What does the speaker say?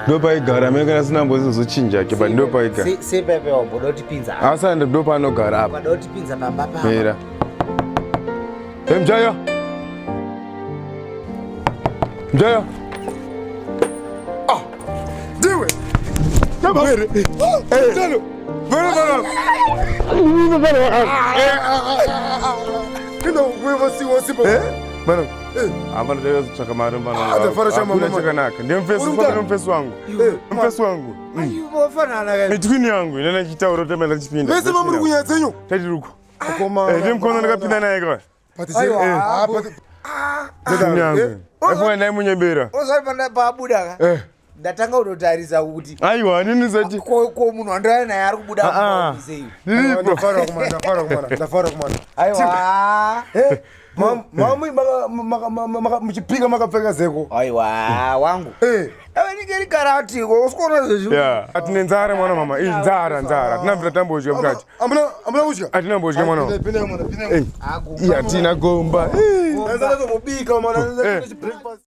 Ndopa igara mekana sina mbozi zochinja ke but ndopa igara. Se pepe wamboda tipinza. Asanda ndopa anogara apa. Wamboda tipinza pamba pamba. Mira. Mjaya. Mjaya. Ah. Diwe. Tabere. Telo. Bora bora. Kino wewe wasi bora. Bana. Abana leo chakamara bana. Atafara chama mama. Chakanaka. Ndio mfesi wangu. Mfesi wangu. Ayubo fanana ga. Mitwini yangu nena chitauro temela chipinda. Mese mama rukunyaze nyo. Tadiruko. Akoma. Ndio mkono ndikapinda naye kwa. Patisi. Pati. Mitwini yangu. Efuna naye munyembera. Osaipa babuda ka. Ndatanga unotarisa kuti. Aiwa nini zati? Ko munhu andaya naye ari kubuda kumusei. Ndafara kumana. Aiwa. Mama muchipika makapfeka zeko. Aiwa wangu. Ewe ningeri karati ko usikona zvezvi. Yeah. Atine nzara mwana mama. Nzara. Tinambira tambozhwe mukati. Amuna kudya. Atina mbozhwe mwana. Pinda mwana. Iya tina gomba. Nzara zomubika mwana. Breakfast.